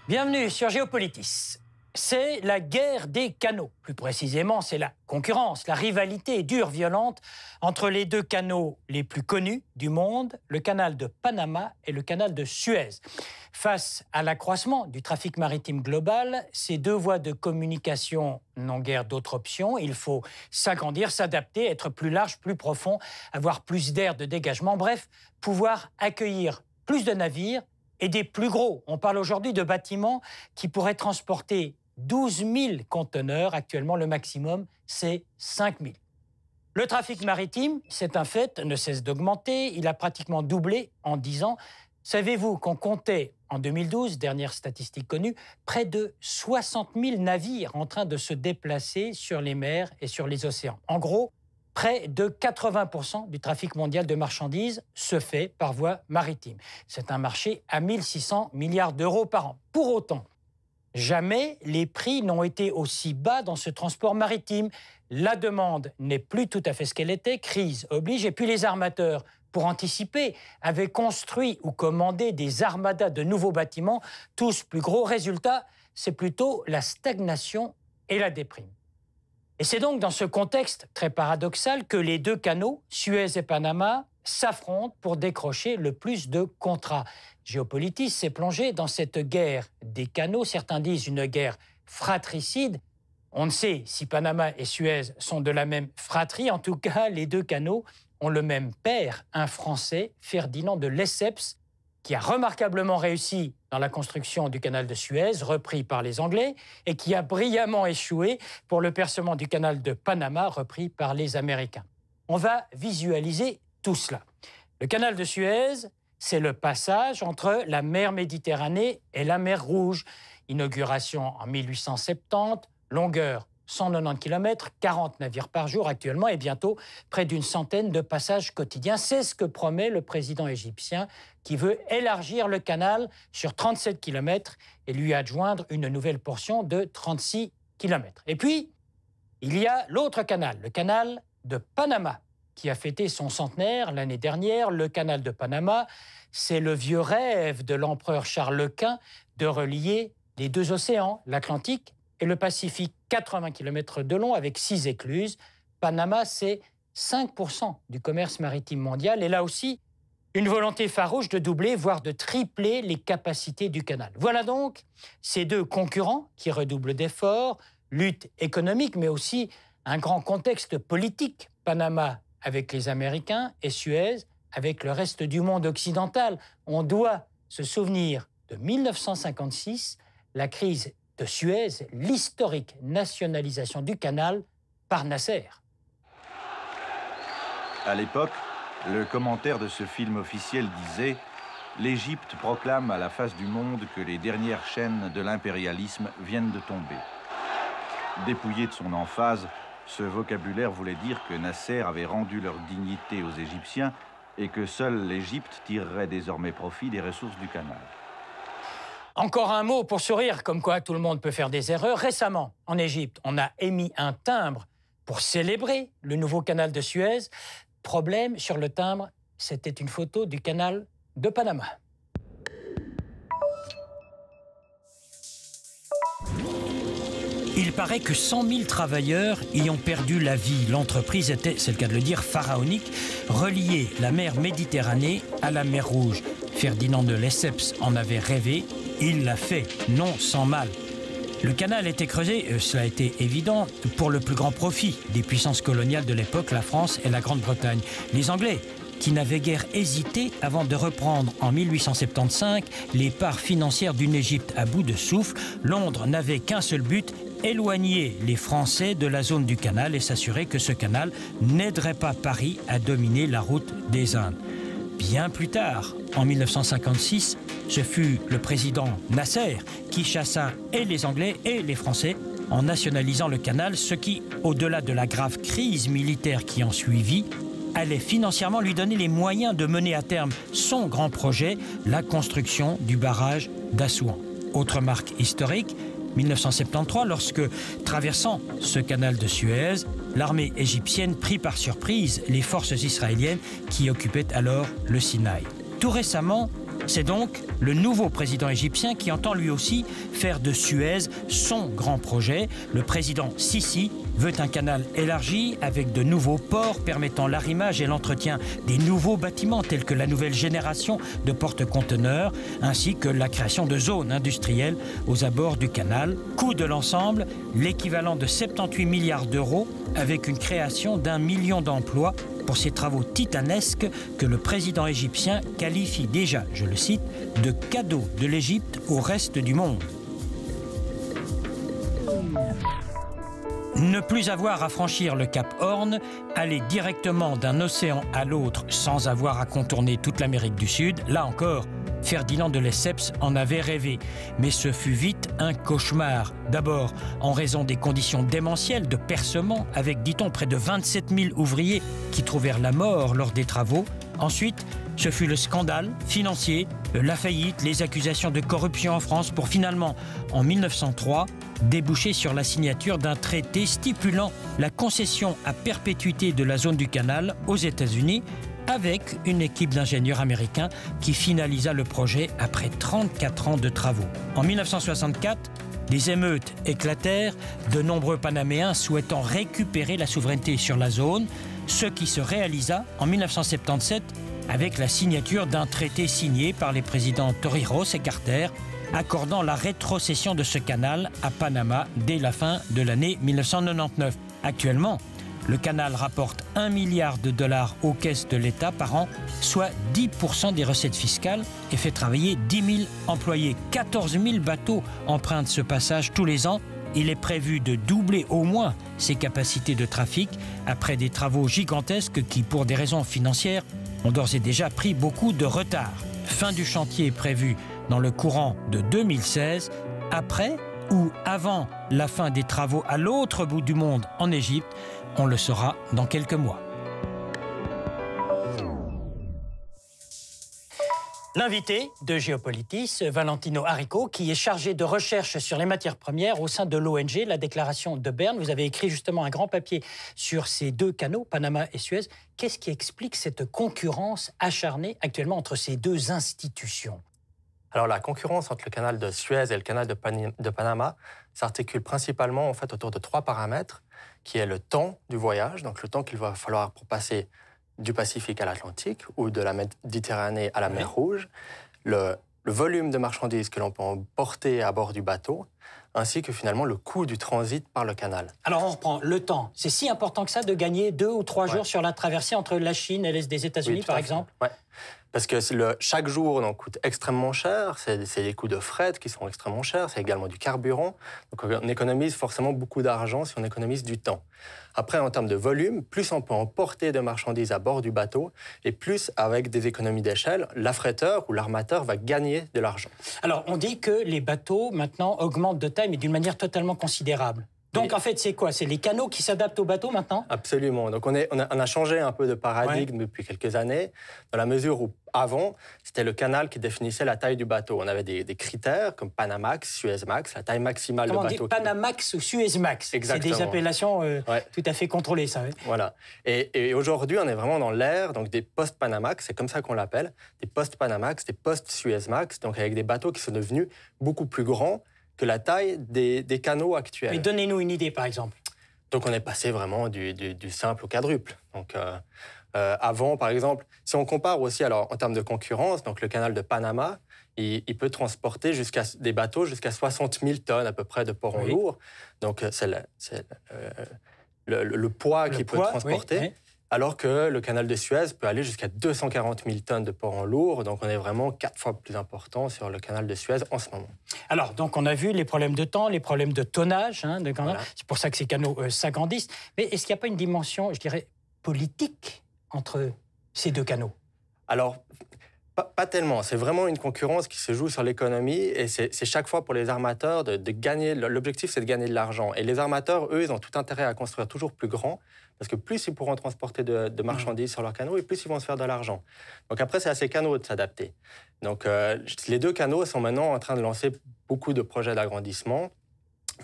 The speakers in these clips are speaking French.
Bienvenue sur Géopolitis. C'est la guerre des canaux. Plus précisément, c'est la concurrence, la rivalité dure, violente entre les deux canaux les plus connus du monde, le canal de Panama et le canal de Suez. Face à l'accroissement du trafic maritime global, ces deux voies de communication n'ont guère d'autre option. Il faut s'agrandir, s'adapter, être plus large, plus profond, avoir plus d'air de dégagement, bref, pouvoir accueillir plus de navires et des plus gros. On parle aujourd'hui de bâtiments qui pourraient transporter 12 000 conteneurs. Actuellement, le maximum, c'est 5 000. Le trafic maritime, c'est un fait, ne cesse d'augmenter. Il a pratiquement doublé en 10 ans. Savez-vous qu'on comptait, en 2012, dernière statistique connue, près de 60 000 navires en train de se déplacer sur les mers et sur les océans. En gros, près de 80% du trafic mondial de marchandises se fait par voie maritime. C'est un marché à 1 600 milliards d'euros par an. Pour autant, jamais les prix n'ont été aussi bas dans ce transport maritime. La demande n'est plus tout à fait ce qu'elle était, crise oblige, et puis les armateurs, pour anticiper, avaient construit ou commandé des armadas de nouveaux bâtiments, tous plus gros. Résultat, c'est plutôt la stagnation et la déprime. Et c'est donc dans ce contexte très paradoxal que les deux canaux, Suez et Panama, s'affrontent pour décrocher le plus de contrats. Géopolitis s'est plongé dans cette guerre des canaux. Certains disent une guerre fratricide. On ne sait si Panama et Suez sont de la même fratrie. En tout cas, les deux canaux ont le même père, un Français, Ferdinand de Lesseps, qui a remarquablement réussi dans la construction du canal de Suez, repris par les Anglais, et qui a brillamment échoué pour le percement du canal de Panama, repris par les Américains. On va visualiser tout cela. Le canal de Suez, c'est le passage entre la mer Méditerranée et la mer Rouge. Inauguration en 1870, longueur 190 km, 40 navires par jour actuellement et bientôt près d'une centaine de passages quotidiens. C'est ce que promet le président égyptien qui veut élargir le canal sur 37 km et lui adjoindre une nouvelle portion de 36 km. Et puis, il y a l'autre canal, le canal de Panama, qui a fêté son centenaire l'année dernière. Le canal de Panama, c'est le vieux rêve de l'empereur Charles Quint de relier les deux océans, l'Atlantique et le Pacifique, 80 km de long avec 6 écluses. Panama, c'est 5% du commerce maritime mondial. Et là aussi, une volonté farouche de doubler, voire de tripler les capacités du canal. Voilà donc ces deux concurrents qui redoublent d'efforts, lutte économique, mais aussi un grand contexte politique. Panama avec les Américains et Suez avec le reste du monde occidental. On doit se souvenir de 1956, la crise de Suez, l'historique nationalisation du canal par Nasser. À l'époque, le commentaire de ce film officiel disait « L'Égypte proclame à la face du monde que les dernières chaînes de l'impérialisme viennent de tomber ». Dépouillé de son emphase, ce vocabulaire voulait dire que Nasser avait rendu leur dignité aux Égyptiens et que seule l'Égypte tirerait désormais profit des ressources du canal. Encore un mot pour sourire, comme quoi tout le monde peut faire des erreurs. Récemment, en Égypte, on a émis un timbre pour célébrer le nouveau canal de Suez. Problème, sur le timbre, c'était une photo du canal de Panama. Il paraît que 100 000 travailleurs y ont perdu la vie. L'entreprise était, c'est le cas de le dire, pharaonique, relier la mer Méditerranée à la mer Rouge. Ferdinand de Lesseps en avait rêvé. Il l'a fait, non sans mal. Le canal était creusé, cela a été évident, pour le plus grand profit des puissances coloniales de l'époque, la France et la Grande-Bretagne. Les Anglais, qui n'avaient guère hésité avant de reprendre en 1875 les parts financières d'une Égypte à bout de souffle. Londres n'avait qu'un seul but, éloigner les Français de la zone du canal et s'assurer que ce canal n'aiderait pas Paris à dominer la route des Indes. Bien plus tard, en 1956, ce fut le président Nasser qui chassa et les Anglais et les Français en nationalisant le canal, ce qui, au-delà de la grave crise militaire qui en suivit, allait financièrement lui donner les moyens de mener à terme son grand projet, la construction du barrage d'Assouan. Autre marque historique, 1973, lorsque, traversant ce canal de Suez, l'armée égyptienne prit par surprise les forces israéliennes qui occupaient alors le Sinaï. Tout récemment, C'est donc le nouveau président égyptien qui entend lui aussi faire de Suez son grand projet. Le président Sisi veut un canal élargi avec de nouveaux ports permettant l'arrimage et l'entretien des nouveaux bâtiments tels que la nouvelle génération de porte-conteneurs ainsi que la création de zones industrielles aux abords du canal. Coût de l'ensemble, l'équivalent de 78 milliards d'euros avec une création d'1 million d'emplois pour ces travaux titanesques que le président égyptien qualifie déjà, je le cite, de cadeau de l'Égypte au reste du monde. Ne plus avoir à franchir le cap Horn, aller directement d'un océan à l'autre sans avoir à contourner toute l'Amérique du Sud, là encore, Ferdinand de Lesseps en avait rêvé. Mais ce fut vite un cauchemar. D'abord, en raison des conditions démentielles de percement, avec, dit-on, près de 27 000 ouvriers qui trouvèrent la mort lors des travaux. Ensuite, ce fut le scandale financier, la faillite, les accusations de corruption en France pour finalement, en 1903, déboucher sur la signature d'un traité stipulant la concession à perpétuité de la zone du canal aux États-Unis avec une équipe d'ingénieurs américains qui finalisa le projet après 34 ans de travaux. En 1964, des émeutes éclatèrent, de nombreux Panaméens souhaitant récupérer la souveraineté sur la zone, ce qui se réalisa en 1977 avec la signature d'un traité signé par les présidents Torrijos et Carter, accordant la rétrocession de ce canal à Panama dès la fin de l'année 1999. Actuellement, le canal rapporte 1 milliard de dollars aux caisses de l'État par an, soit 10% des recettes fiscales, et fait travailler 10 000 employés. 14 000 bateaux empruntent ce passage tous les ans. Il est prévu de doubler au moins ses capacités de trafic après des travaux gigantesques qui, pour des raisons financières, ont d'ores et déjà pris beaucoup de retard. Fin du chantier est prévue dans le courant de 2016, après ou avant la fin des travaux à l'autre bout du monde en Égypte. On le saura dans quelques mois. L'invité de Géopolitis, Valentino Arricco, qui est chargé de recherche sur les matières premières au sein de l'ONG, la déclaration de Berne. Vous avez écrit justement un grand papier sur ces deux canaux, Panama et Suez. Qu'est-ce qui explique cette concurrence acharnée actuellement entre ces deux institutions ? Alors la concurrence entre le canal de Suez et le canal de Panama s'articule principalement en fait autour de 3 paramètres, qui est le temps du voyage, donc le temps qu'il va falloir pour passer du Pacifique à l'Atlantique ou de la Méditerranée à la mer Rouge, le volume de marchandises que l'on peut emporter à bord du bateau, ainsi que finalement le coût du transit par le canal. Alors on reprend le temps. C'est si important que ça de gagner 2 ou 3 jours sur la traversée entre la Chine et les États-Unis, par exemple ? Oui, parce que chaque jour donc, coûte extrêmement cher, c'est les coûts de fret qui sont extrêmement chers, c'est également du carburant. Donc on économise forcément beaucoup d'argent si on économise du temps. Après, en termes de volume, plus on peut emporter de marchandises à bord du bateau, et plus, avec des économies d'échelle, l'affréteur ou l'armateur va gagner de l'argent. Alors, on dit que les bateaux, maintenant, augmentent de taille, mais d'une manière totalement considérable. Donc, en fait, c'est quoi? C'est les canaux qui s'adaptent aux bateaux maintenant? Absolument. Donc, on a changé un peu de paradigme depuis quelques années, dans la mesure où, avant, c'était le canal qui définissait la taille du bateau. On avait des critères comme Panamax, Suezmax, la taille maximale Comment de bateau. On dit Panamax ou Suezmax? Exactement. C'est des appellations tout à fait contrôlées, ça. Voilà. Et aujourd'hui, on est vraiment dans l'ère des post-Panamax, c'est comme ça qu'on l'appelle, des post-Panamax, des post-Suezmax, donc avec des bateaux qui sont devenus beaucoup plus grands que la taille des canaux actuels. Mais donnez-nous une idée, par exemple. Donc, on est passé vraiment du simple au quadruple. Donc, avant, par exemple, si on compare aussi alors, en termes de concurrence, donc le canal de Panama, il peut transporter des bateaux jusqu'à 60 000 tonnes à peu près de porants lourds. Donc, c'est le poids qu'il peut transporter. Oui. Alors que le canal de Suez peut aller jusqu'à 240 000 tonnes de porants lourds. Donc, on est vraiment 4 fois plus important sur le canal de Suez en ce moment. Alors, donc, on a vu les problèmes de temps, les problèmes de tonnage. Voilà. C'est pour ça que ces canaux s'agrandissent. Mais est-ce qu'il n'y a pas une dimension, je dirais, politique entre ces deux canaux? Alors, pas tellement. C'est vraiment une concurrence qui se joue sur l'économie et c'est chaque fois pour les armateurs de gagner. L'objectif, c'est de gagner de l'argent. Et les armateurs, eux, ils ont tout intérêt à construire toujours plus grand parce que plus ils pourront transporter de marchandises sur leurs canaux et plus ils vont se faire de l'argent. Donc après, c'est à ces canaux de s'adapter. Donc les deux canaux sont maintenant en train de lancer beaucoup de projets d'agrandissement.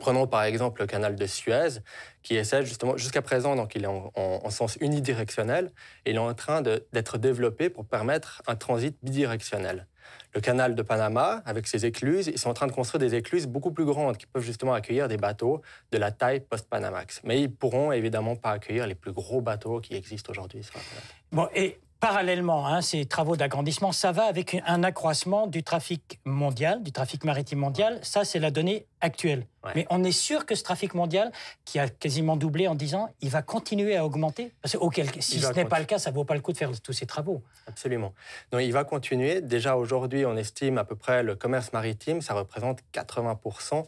Prenons par exemple le canal de Suez, qui essaie justement, jusqu'à présent, donc il est en sens unidirectionnel, et il est en train d'être développé pour permettre un transit bidirectionnel. Le canal de Panama, avec ses écluses, ils sont en train de construire des écluses beaucoup plus grandes qui peuvent justement accueillir des bateaux de la taille post-Panamax. Mais ils ne pourront évidemment pas accueillir les plus gros bateaux qui existent aujourd'hui sur la planète. Bon, et parallèlement, ces travaux d'agrandissement, ça va avec un accroissement du trafic mondial, du trafic maritime mondial. Ça, c'est la donnée actuelle. Ouais. Mais on est sûr que ce trafic mondial, qui a quasiment doublé en 10 ans, il va continuer à augmenter? Parce que si ce n'est pas le cas, ça ne vaut pas le coup de faire tous ces travaux. Absolument. Donc, il va continuer. Déjà, aujourd'hui, on estime à peu près le commerce maritime, ça représente 80%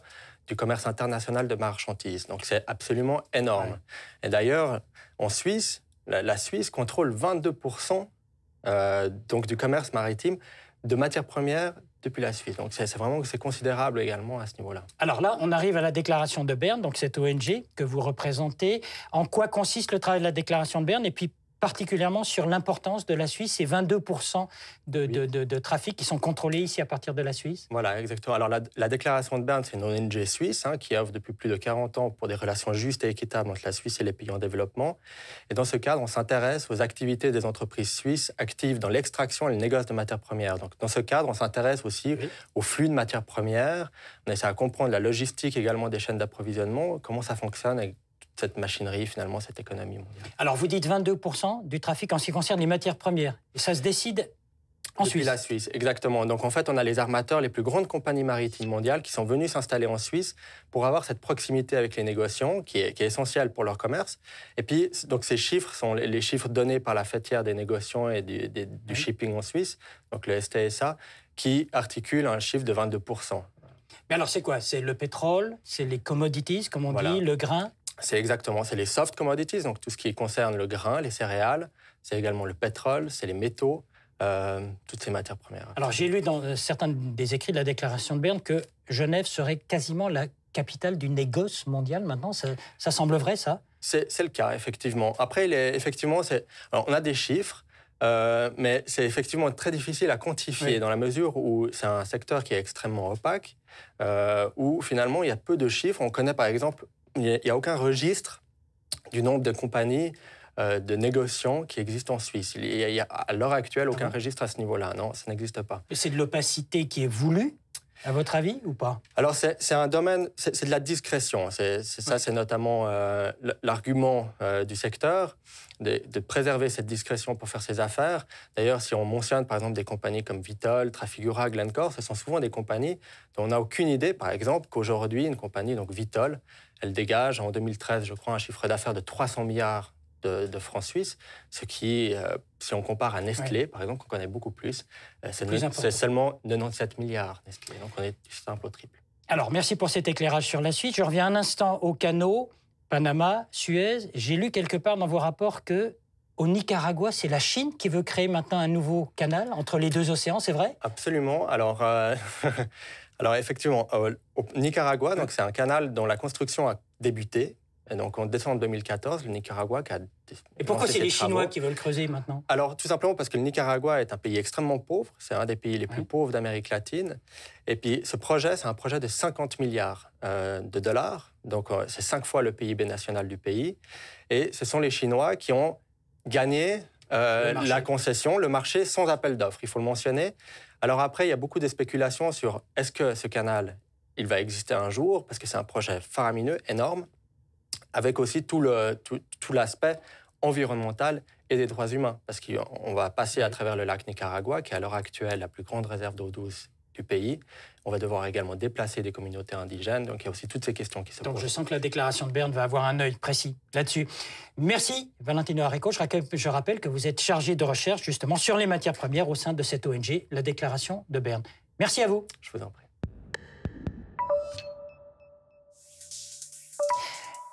du commerce international de marchandises. Donc, c'est absolument énorme. Ouais. Et d'ailleurs, en Suisse, la Suisse contrôle 22% donc du commerce maritime de matières premières depuis la Suisse. Donc c'est considérable également à ce niveau-là. Alors là, on arrive à la déclaration de Berne, donc cette ONG que vous représentez. En quoi consiste le travail de la déclaration de Berne et puis particulièrement sur l'importance de la Suisse, ces 22% de trafic qui sont contrôlés ici à partir de la Suisse? Voilà, exactement. Alors la déclaration de Berne, c'est une ONG suisse qui œuvre depuis plus de 40 ans pour des relations justes et équitables entre la Suisse et les pays en développement. Et dans ce cadre, on s'intéresse aux activités des entreprises suisses actives dans l'extraction et le négoce de matières premières. Donc dans ce cadre, on s'intéresse aussi au flux de matières premières. On essaie à comprendre la logistique également des chaînes d'approvisionnement, comment ça fonctionne avec cette machinerie, finalement, cette économie mondiale. Alors, vous dites 22% du trafic en ce qui concerne les matières premières. Et ça se décide en Suisse. Depuis la Suisse, exactement. Donc, en fait, on a les armateurs, les plus grandes compagnies maritimes mondiales qui sont venus s'installer en Suisse pour avoir cette proximité avec les négociants qui est essentielle pour leur commerce. Et puis, donc, ces chiffres sont les chiffres donnés par la fêtière des négociants et du shipping en Suisse, donc le STSA, qui articule un chiffre de 22%. Mais alors, c'est quoi? C'est le pétrole, c'est les commodities, comme on dit, le grain? C'est les soft commodities, donc tout ce qui concerne le grain, les céréales, c'est également le pétrole, c'est les métaux, toutes ces matières premières. Alors j'ai lu dans certains des écrits de la déclaration de Berne que Genève serait quasiment la capitale du négoce mondial maintenant. Ça semble vrai, ça? C'est le cas, effectivement. Après, on a des chiffres, mais c'est effectivement très difficile à quantifier dans la mesure où c'est un secteur qui est extrêmement opaque, où finalement il y a peu de chiffres. On connaît par exemple, il n'y a aucun registre du nombre de compagnies de négociants qui existent en Suisse. Il y a à l'heure actuelle aucun registre à ce niveau-là. Non, ça n'existe pas. C'est de l'opacité qui est voulue, à votre avis, ou pas? Alors, c'est un domaine, c'est de la discrétion. C'est notamment l'argument du secteur, de préserver cette discrétion pour faire ses affaires. D'ailleurs, si on mentionne, par exemple, des compagnies comme Vitol, Trafigura, Glencore, ce sont souvent des compagnies dont on n'a aucune idée, par exemple, qu'aujourd'hui, une compagnie, donc Vitol, elle dégage en 2013, je crois, un chiffre d'affaires de 300 milliards de francs suisses, ce qui, si on compare à Nestlé, par exemple, qu'on connaît beaucoup plus, c'est seulement 97 milliards, Nestlé. Donc, on est simple au triple. Alors, merci pour cet éclairage sur la Suisse. Je reviens un instant aux canaux, Panama, Suez. J'ai lu quelque part dans vos rapports qu'au Nicaragua, c'est la Chine qui veut créer maintenant un nouveau canal entre les deux océans, c'est vrai? Absolument. Alors, effectivement, au Nicaragua, donc, c'est un canal dont la construction a débuté. Et donc, en décembre 2014, le Nicaragua a... Et pourquoi c'est les Chinois qui veulent creuser maintenant? Alors, tout simplement parce que le Nicaragua est un pays extrêmement pauvre. C'est un des pays les plus pauvres d'Amérique latine. Et puis, ce projet, c'est un projet de 50 milliards de dollars. Donc, c'est 5 fois le PIB national du pays. Et ce sont les Chinois qui ont gagné la concession, le marché, sans appel d'offres. Il faut le mentionner. Alors après, il y a beaucoup de spéculations sur est-ce que ce canal, il va exister un jour, parce que c'est un projet faramineux, énorme, avec aussi tout l'aspect environnemental et des droits humains. Parce qu'on va passer à travers le lac Nicaragua, qui est à l'heure actuelle la plus grande réserve d'eau douce du pays. On va devoir également déplacer des communautés indigènes. Donc il y a aussi toutes ces questions qui se posent. Donc je sens que la déclaration de Berne va avoir un œil précis là-dessus. Merci Valentino Arricco. Je rappelle que vous êtes chargé de recherche justement sur les matières premières au sein de cette ONG, la déclaration de Berne. Merci à vous. Je vous en prie.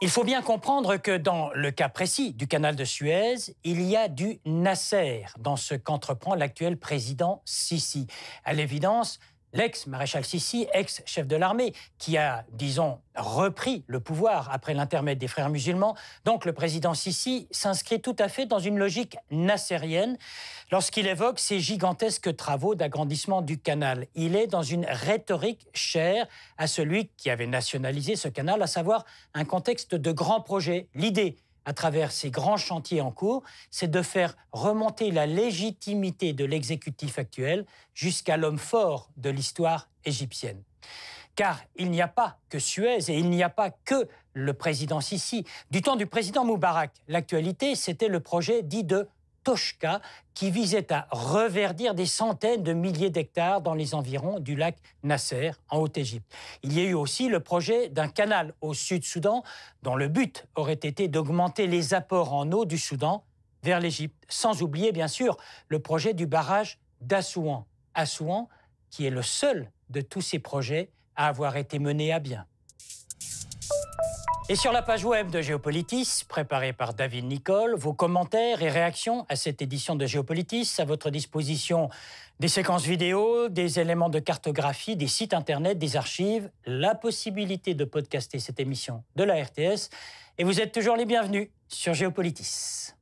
Il faut bien comprendre que dans le cas précis du canal de Suez, il y a du Nasser dans ce qu'entreprend l'actuel président Sisi. À l'évidence, l'ex-maréchal Sisi, ex-chef de l'armée, qui a, disons, repris le pouvoir après l'intermède des frères musulmans. Donc le président Sisi s'inscrit tout à fait dans une logique nassérienne lorsqu'il évoque ces gigantesques travaux d'agrandissement du canal. Il est dans une rhétorique chère à celui qui avait nationalisé ce canal, à savoir un contexte de grands projets. L'idée, à travers ces grands chantiers en cours, c'est de faire remonter la légitimité de l'exécutif actuel jusqu'à l'homme fort de l'histoire égyptienne. Car il n'y a pas que Suez et il n'y a pas que le président Sisi. Du temps du président Moubarak, l'actualité, c'était le projet dit de Toshka, qui visait à reverdir des centaines de milliers d'hectares dans les environs du lac Nasser, en Haute-Égypte. Il y a eu aussi le projet d'un canal au Sud-Soudan, dont le but aurait été d'augmenter les apports en eau du Soudan vers l'Égypte. Sans oublier, bien sûr, le projet du barrage d'Assouan. Assouan, qui est le seul de tous ces projets à avoir été mené à bien. Et sur la page web de Géopolitis, préparée par David Nicole, vos commentaires et réactions à cette édition de Géopolitis, à votre disposition des séquences vidéo, des éléments de cartographie, des sites internet, des archives, la possibilité de podcaster cette émission de la RTS. Et vous êtes toujours les bienvenus sur Géopolitis.